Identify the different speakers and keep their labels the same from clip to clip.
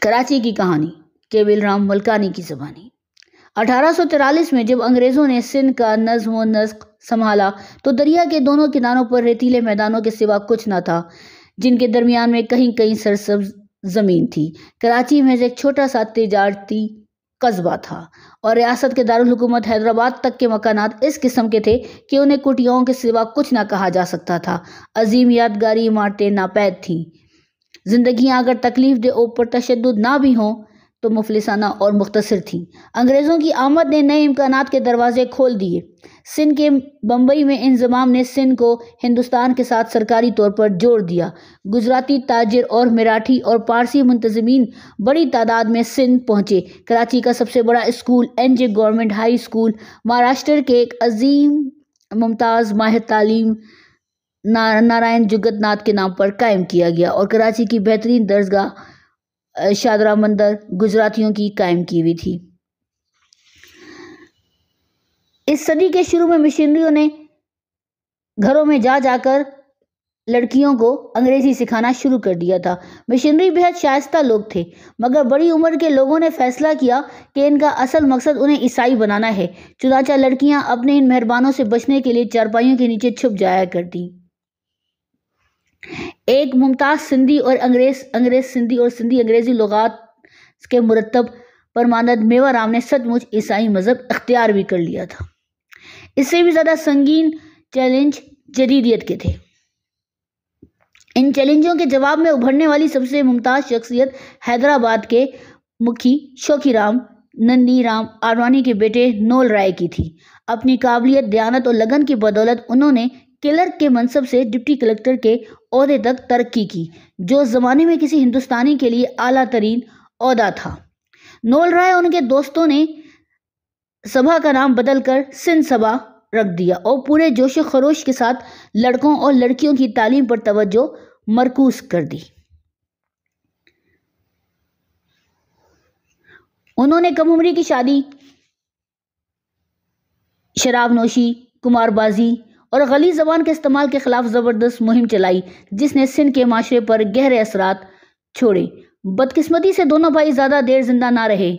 Speaker 1: کراچی کی کہانی کیول رام ملکانی کی زبانی۔ 1843 میں جب انگریزوں نے سندھ کا نظم و نسق سنبھالا تو دریا کے دونوں کناروں پر ریتیلے میدانوں کے سوا کچھ نہ تھا، جن کے درمیان میں کہیں کہیں سرسبز زمین تھی۔ کراچی محض ایک چھوٹا سا تجارتی قصبہ تھا اور ریاست کے دارالحکومت حیدرآباد تک کے مکانات اس قسم کے تھے کہ انہیں کٹیاؤں کے سوا کچھ نہ کہا جا سکتا تھا۔ عظیم یادگاری عمارتیں ناپید تھیں۔ زندگیاں اگر تکلیف دہ اور پرتشدد نہ بھی ہوں تو مفلسانہ اور مختصر تھیں۔ انگریزوں کی آمد نے نئے امکانات کے دروازے کھول دیے۔ سندھ کے بمبئی میں انضمام نے سندھ کو ہندوستان کے ساتھ سرکاری طور پر جوڑ دیا۔ گجراتی تاجر اور مراٹھی اور پارسی منتظمین بڑی تعداد میں سندھ پہنچے۔ کراچی کا سب سے بڑا اسکول این جے گورنمنٹ ہائی اسکول مہاراشٹر کے ایک عظیم ممتاز ماہر تعلیم نارائن جگت ناتھ کے نام پر قائم کیا گیا اور کراچی کی بہترین درسگاہ شادرا مندر گجراتیوں کی قائم کی ہوئی تھی۔ اس صدی کے شروع میں مشنریوں نے گھروں میں جا جا کر لڑکیوں کو انگریزی سکھانا شروع کر دیا تھا۔ مشنری بہت شائستہ لوگ تھے، مگر بڑی عمر کے لوگوں نے فیصلہ کیا کہ ان کا اصل مقصد انہیں عیسائی بنانا ہے، چنانچہ لڑکیاں اپنے ان مہربانوں سے بچنے کے لیے چارپائیوں کے نیچے چھپ جایا کرتیں۔ ایک ممتاز سندھی اور انگریز سندھی اور سندھی انگریزی لغات کے مرتب پرمانند میوا رام نے سچ مچ عیسائی مذہب اختیار بھی کر لیا تھا۔ اس سے بھی زیادہ سنگین چیلنج جدیدیت کے تھے۔ ان چیلنجوں کے جواب میں ابھرنے والی سب سے ممتاز شخصیت حیدرآباد کے مکھی شوقی رام نندی رام آڈوانی کے بیٹے نول رائے کی تھی۔ اپنی قابلیت، دیانت اور لگن کی بدولت انہوں نے کلرک کے منصب سے ڈپٹی کلکٹر کے عہدے تک ترقی کی، جو اس زمانے میں کسی ہندوستانی کے لیے اعلیٰ ترین عہدہ تھا۔ نول رائے اور ان کے دوستوں نے سبھا کا نام بدل کر سندھ سبھا رکھ دیا اور پورے جوش و خروش کے ساتھ لڑکوں اور لڑکیوں کی تعلیم پر توجہ مرکوز کر دی۔ انہوں نے کم عمری کی شادی، شراب نوشی، قمار بازی اور غلیظ زبان کے استعمال کے خلاف زبردست مہم چلائی، جس نے سندھ کے معاشرے پر گہرے اثرات چھوڑے۔ بدقسمتی سے دونوں بھائی زیادہ دیر زندہ نہ رہے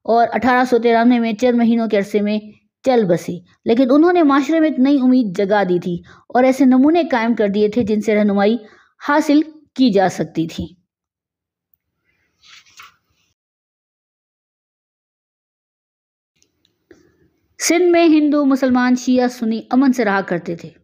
Speaker 1: اور 1893 میں چند مہینوں کے عرصے میں چل بسے، لیکن انہوں نے معاشرے میں ایک نئی امید جگا دی تھی اور ایسے نمونے قائم کر دیے تھے جن سے رہنمائی حاصل کی جا سکتی تھی۔ سندھ میں ہندو، مسلمان، شیعہ، سنی امن سے رہا کرتے تھے۔